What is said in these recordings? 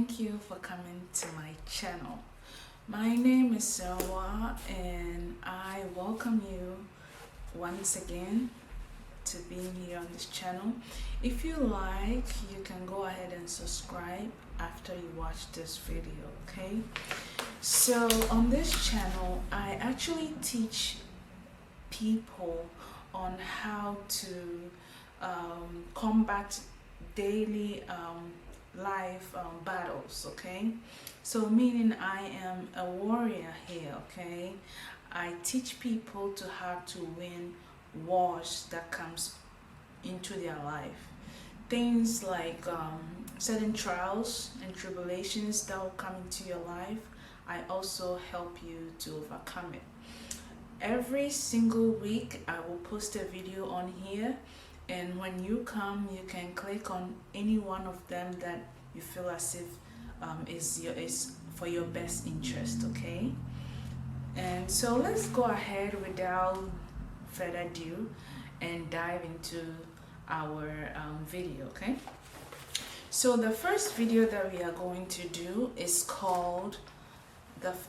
Thank you for coming to my channel. My name is Sarwa and I welcome you once again to being here on this channel. If you like, you can go ahead and subscribe after you watch this video, okay? So on this channel, I actually teach people on how to combat daily life battles, okay? So meaning I am a warrior here, okay? I teach people to how to win wars that comes into their life. Things like certain trials and tribulations that will come into your life, I also help you to overcome it. Every single week I will post a video on here, and when you come, you can click on any one of them that you feel as if is for your best interest, okay? And so let's go ahead without further ado and dive into our video, okay? So the first video that we are going to do is called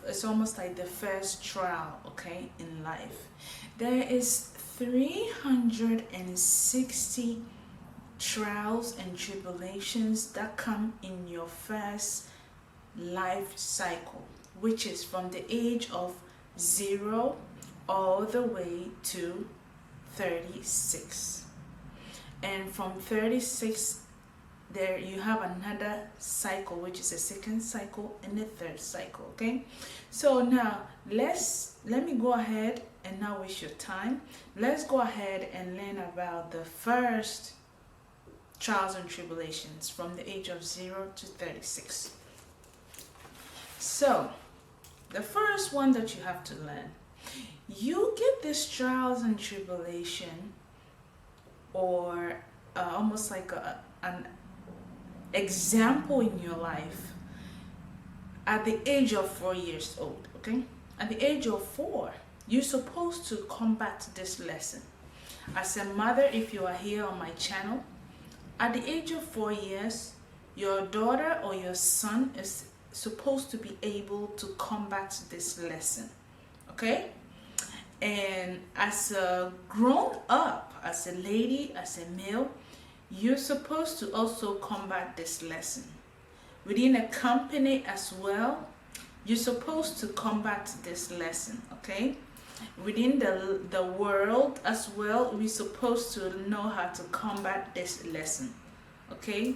it's almost like the first trial, okay, in life. There is 360 trials and tribulations that come in your first life cycle, which is from the age of 0 all the way to 36. And from 36 there you have another cycle, which is a second cycle and a third cycle, okay? So now let me go ahead and not waste your time. Let's go ahead and learn about the first trials and tribulations from the age of 0 to 36. So the first one that you have to learn, you get this trials and tribulation, or almost like an example in your life at the age of 4 years old, okay? At the age of 4, you're supposed to combat this lesson. As a mother, if you are here on my channel, at the age of 4 years, your daughter or your son is supposed to be able to combat this lesson, okay? And as a grown up, as a lady, as a male, you're supposed to also combat this lesson. Within a company as well, you're supposed to combat this lesson, okay? Within the world as well, we're supposed to know how to combat this lesson, okay?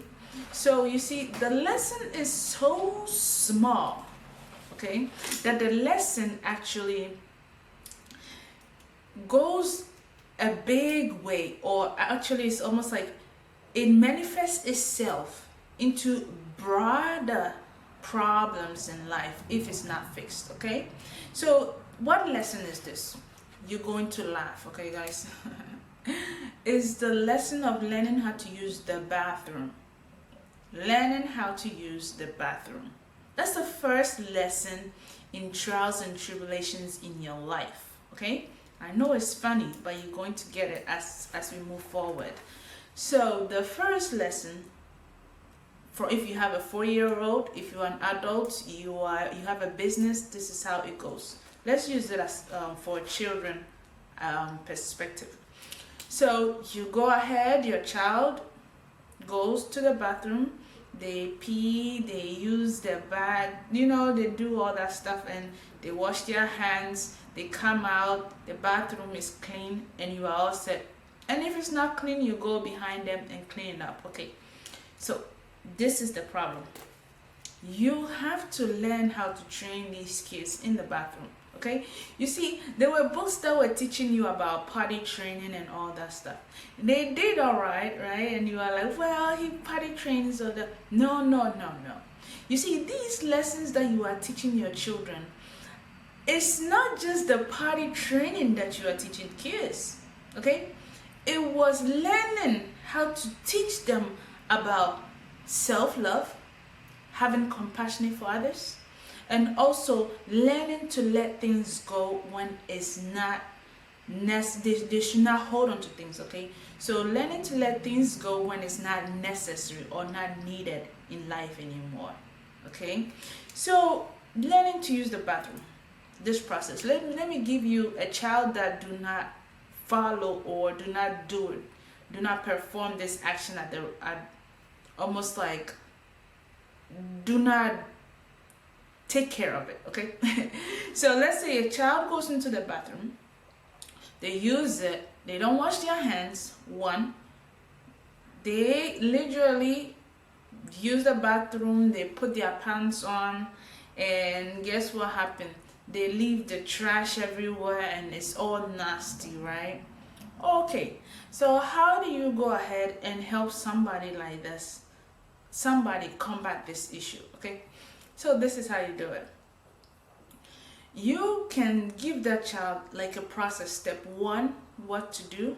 So you see, the lesson is so small, okay, that the lesson actually goes a big way, or actually it's almost like it manifests itself into broader problems in life if it's not fixed, okay? So what lesson is this? You're going to laugh, okay guys? It's the lesson of learning how to use the bathroom. Learning how to use the bathroom. That's the first lesson in trials and tribulations in your life, okay? I know it's funny, but you're going to get it as we move forward. So the first lesson, for if you have a 4-year-old, if you're an adult, you have a business, this is how it goes. Let's use it as for children perspective. So you go ahead, your child goes to the bathroom, they pee, they use their bag, you know, they do all that stuff, and they wash their hands, they come out, the bathroom is clean, and you are all set. And if it's not clean, you go behind them and clean it up, okay? So this is the problem. You have to learn how to train these kids in the bathroom, okay? You see, there were books that were teaching you about potty training and all that stuff. They did all right, right? And you are like, well, he potty trains or the... No. You see, these lessons that you are teaching your children, it's not just the potty training that you are teaching kids, okay? It was learning how to teach them about self-love, having compassion for others, and also learning to let things go when it's not necessary. They should not hold on to things, okay? So learning to let things go when it's not necessary or not needed in life anymore, Okay, so learning to use the bathroom, this process. Let me give you a child that do not follow or do not do it, do not perform this action at almost like do not take care of it. Okay, so let's say a child goes into the bathroom, they use it, they don't wash their hands. One, they literally use the bathroom, they put their pants on, and guess what happened? They leave the trash everywhere and it's all nasty, right? Okay, so how do you go ahead and help somebody like this, somebody combat this issue? Okay, so this is how you do it. You can give that child like a process. Step one, what to do,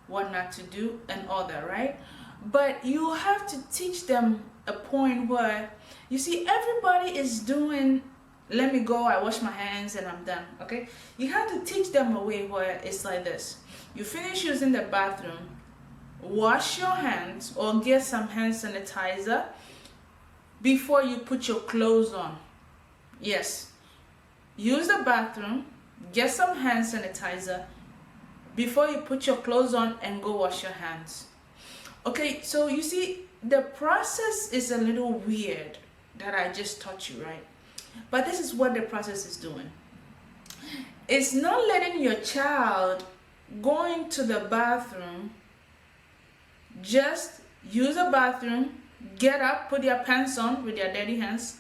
what not to do, and all that, right? But you have to teach them a point where, you see, everybody is doing, let me go, I wash my hands and I'm done. Okay, you have to teach them a way where it's like this. You finish using the bathroom, wash your hands or get some hand sanitizer before you put your clothes on. Yes, use the bathroom, get some hand sanitizer before you put your clothes on and go wash your hands. Okay, so you see, the process is a little weird that I just taught you, right? But this is what the process is doing. It's not letting your child go into the bathroom, just use the bathroom, get up, put their pants on with their dirty hands,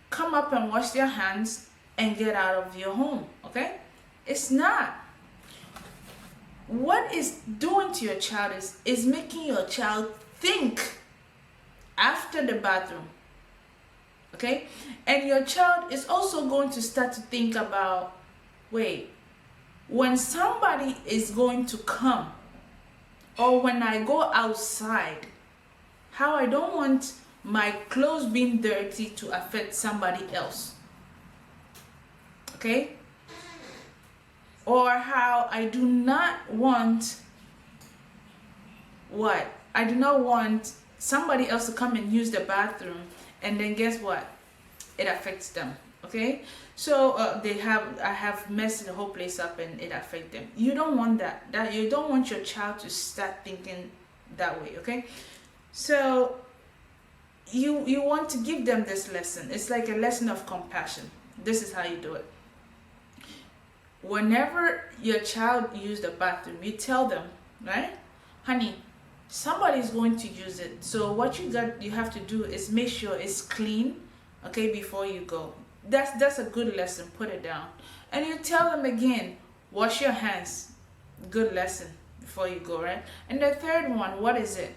come up and wash their hands, and get out of your home. Okay, it's not. What it's doing to your child is making your child think after the bathroom. Okay, and your child is also going to start to think about, wait, when somebody is going to come, or when I go outside, how I don't want my clothes being dirty to affect somebody else. Okay, or how I do not want what? I do not want somebody else to come and use the bathroom, and then guess what? It affects them. Okay, so I have messed the whole place up and it affects them. You don't want that. You don't want your child to start thinking that way. Okay, so you want to give them this lesson. It's like a lesson of compassion. This is how you do it. Whenever your child uses the bathroom, you tell them, right, honey, somebody's going to use it. So what you have to do is make sure it's clean, okay, before you go. That's a good lesson. Put it down. And you tell them again, wash your hands. Good lesson before you go, right? And the third one, what is it?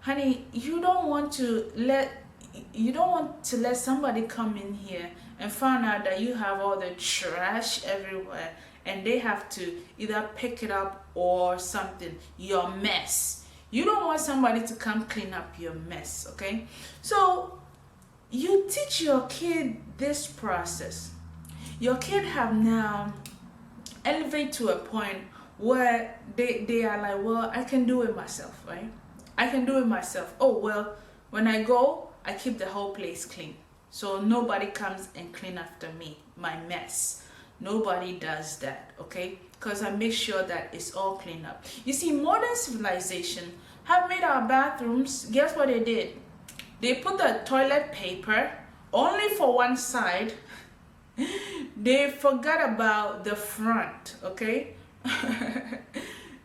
Honey, you don't want to let somebody come in here and find out that you have all the trash everywhere and they have to either pick it up or something, your mess. You don't want somebody to come clean up your mess, okay? So you teach your kid this process. Your kid have now elevated to a point where they are like, well, I can do it myself, right? I can do it myself. Oh, well, when I go, I keep the whole place clean. So nobody comes and clean after me, my mess. Nobody does that, okay? Because I make sure that it's all cleaned up. You see, modern civilization have made our bathrooms, guess what they did? They put the toilet paper only for one side. They forgot about the front, okay?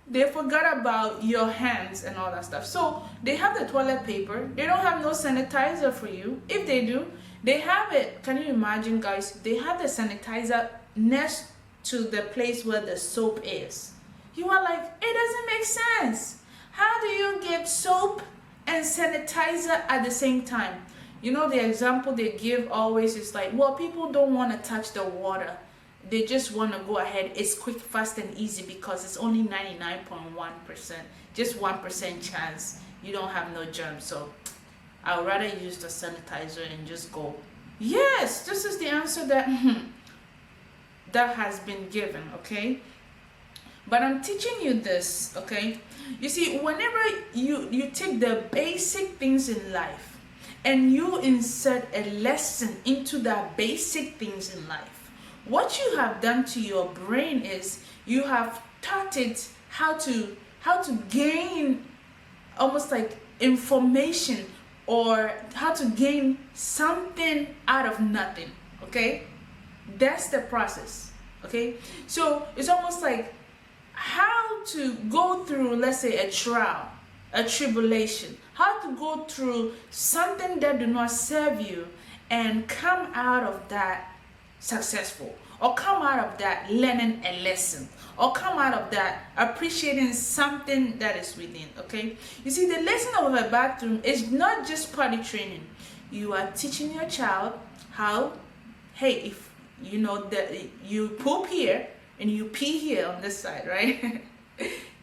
They forgot about your hands and all that stuff. So they have the toilet paper. They don't have no sanitizer for you. If they do, they have it. Can you imagine, guys? They have the sanitizer next to the place where the soap is. You are like, it doesn't make sense. How do you get soap and sanitizer at the same time? You know, the example they give always is like, well, people don't want to touch the water. They just want to go ahead. It's quick, fast, and easy because it's only 99.1%. Just 1% chance you don't have no germs. So I would rather use the sanitizer and just go. Yes, this is the answer that that has been given, okay? But I'm teaching you this, okay? You see, whenever you take the basic things in life and you insert a lesson into the basic things in life, what you have done to your brain is you have taught it how to gain almost like information, or how to gain something out of nothing. Okay, that's the process. Okay, so it's almost like how to go through, let's say, a trial, a tribulation, how to go through something that do not serve you and come out of that successful, or come out of that learning a lesson, or come out of that appreciating something that is within. Okay, you see, the lesson of a bathroom is not just potty training. You are teaching your child how, hey, if you know that you poop here and you pee here on this side, right?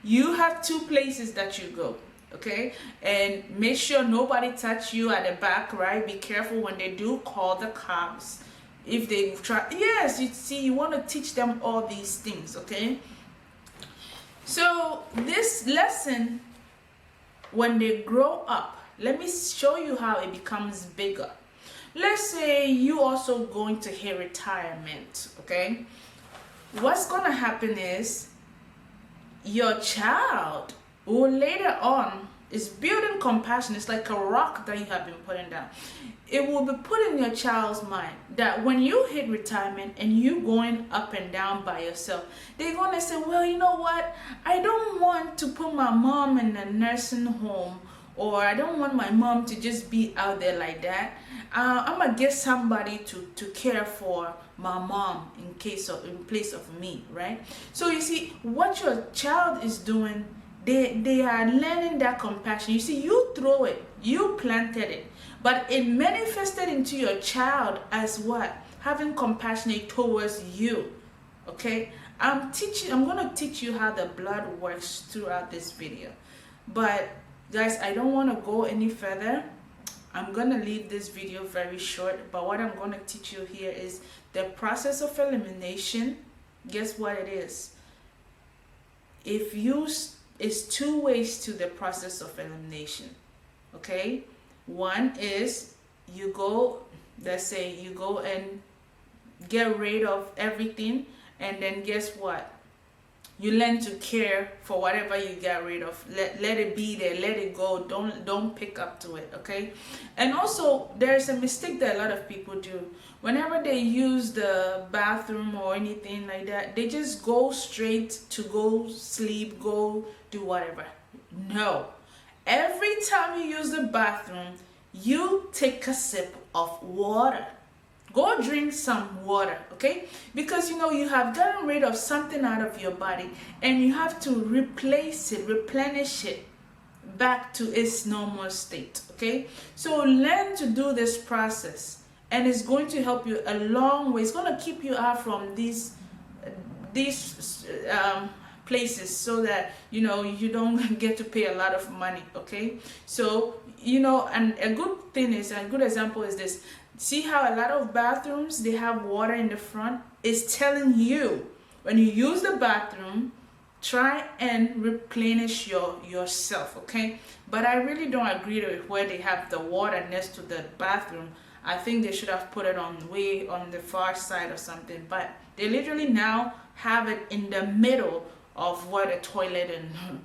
You have two places that you go. Okay, and make sure nobody touch you at the back, right? Be careful when they do, call the cops if they try. Yes, you see, you want to teach them all these things. Okay, so this lesson, when they grow up, let me show you how it becomes bigger. Let's say you also going to hit retirement. Okay, what's gonna happen is your child will later on is building compassion. It's like a rock that you have been putting down. It will be put in your child's mind that when you hit retirement and you going up and down by yourself, they're gonna say, well, you know what, I don't want to put my mom in a nursing home, or I don't want my mom to just be out there like that. I'm gonna get somebody to care for my mom in place of me, right? So you see, what your child is doing, they are learning that compassion. You see, you throw it, you planted it, but it manifested into your child as what? Having compassion towards you. Okay, I'm gonna teach you how the blood works throughout this video, but guys, I don't want to go any further. I'm gonna leave this video very short, but what I'm gonna teach you here is the process of elimination. Guess what it is? It's two ways to the process of elimination. Okay, one is you go, let's say you go and get rid of everything, and then guess what? You learn to care for whatever you got rid of. Let it be there, let it go. Don't pick up to it. Okay, and also there's a mistake that a lot of people do. Whenever they use the bathroom or anything like that, they just go straight to go sleep, go do whatever. No, every time you use the bathroom, you take a sip of water. Go drink some water, okay? Because you know you have gotten rid of something out of your body, and you have to replace it, replenish it back to its normal state. Okay, so learn to do this process, and it's going to help you a long way. It's going to keep you out from these places, so that you know you don't get to pay a lot of money. Okay, so you know, and a good thing is, a good example is this. See how a lot of bathrooms, they have water in the front? It's telling you, when you use the bathroom, try and replenish yourself. Okay, but I really don't agree with where they have the water next to the bathroom. I think they should have put it way on the far side or something, but they literally now have it in the middle of where the toilet and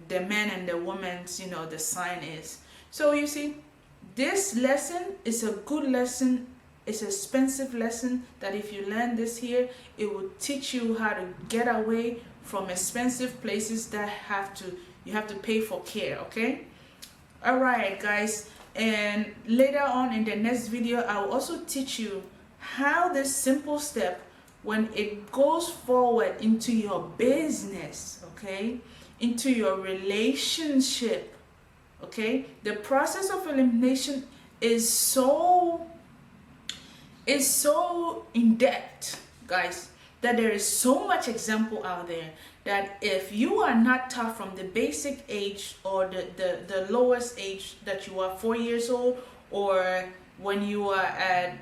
the man and the woman's, you know, the sign is. So you see, this lesson is a good lesson. It's an expensive lesson that if you learn this here, it will teach you how to get away from expensive places that you have to pay for care. Okay, all right guys, and later on in the next video I will also teach you how this simple step, when it goes forward into your business, okay, into your relationship. Okay, the process of elimination is so in depth, guys, that there is so much example out there that if you are not taught from the basic age, or the lowest age that you are 4 years old, or when you are at,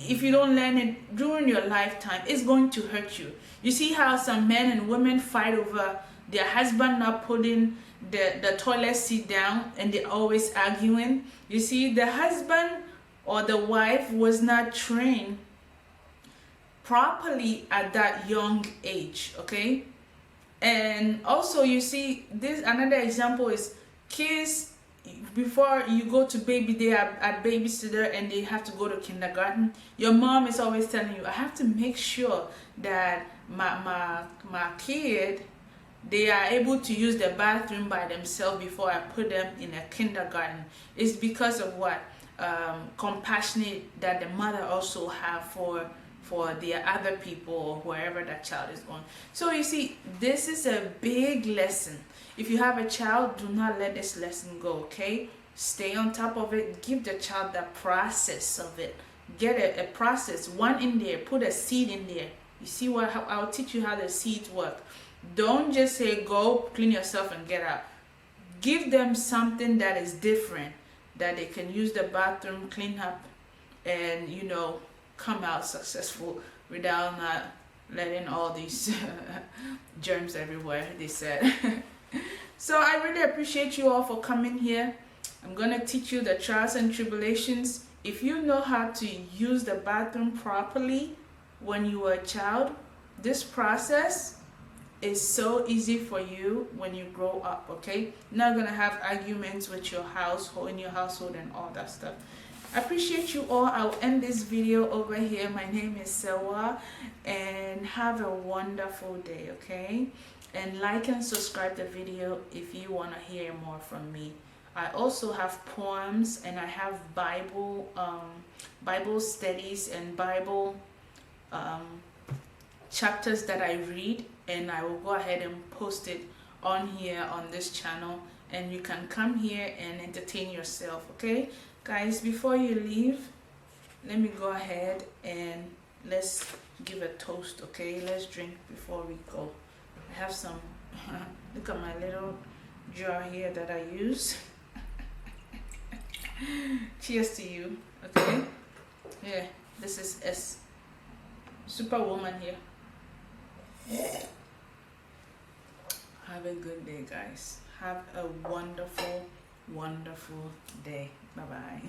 if you don't learn it during your lifetime, it's going to hurt you. You see how some men and women fight over their husband not putting the toilet seat down, and they're always arguing. You see, the husband or the wife was not trained properly at that young age, okay? And also, you see, this another example is kids, before you go to baby day at babysitter and they have to go to kindergarten, your mom is always telling you, I have to make sure that my kid, they are able to use the bathroom by themselves before I put them in a kindergarten. It's because of what? Compassionate that the mother also have for the other people or wherever that child is going. So you see, this is a big lesson. If you have a child, do not let this lesson go, okay? Stay on top of it. Give the child the process of it. Get a process, one in there, put a seed in there. You see what? I'll teach you how the seeds work. Don't just say, go clean yourself and get out. Give them something that is different, that they can use the bathroom, clean up, and, you know, come out successful without not letting all these germs everywhere, they said. So I really appreciate you all for coming here. I'm going to teach you the trials and tribulations. If you know how to use the bathroom properly when you were a child, this process is so easy for you when you grow up, okay? You're not going to have arguments with your household, in your household, and all that stuff. I appreciate you all. I'll end this video over here. My name is Sewa, and have a wonderful day, okay? And like and subscribe the video if you want to hear more from me. I also have poems, and I have Bible studies and Bible chapters that I read, and I will go ahead and post it on here on this channel, and you can come here and entertain yourself, okay? Guys, before you leave, let me go ahead and let's give a toast, okay? Let's drink before we go. I have some, look at my little jar here that I use. Cheers to you, okay? Yeah, this is S. Superwoman here. Have a good day, guys. Have a wonderful, wonderful day. Bye-bye.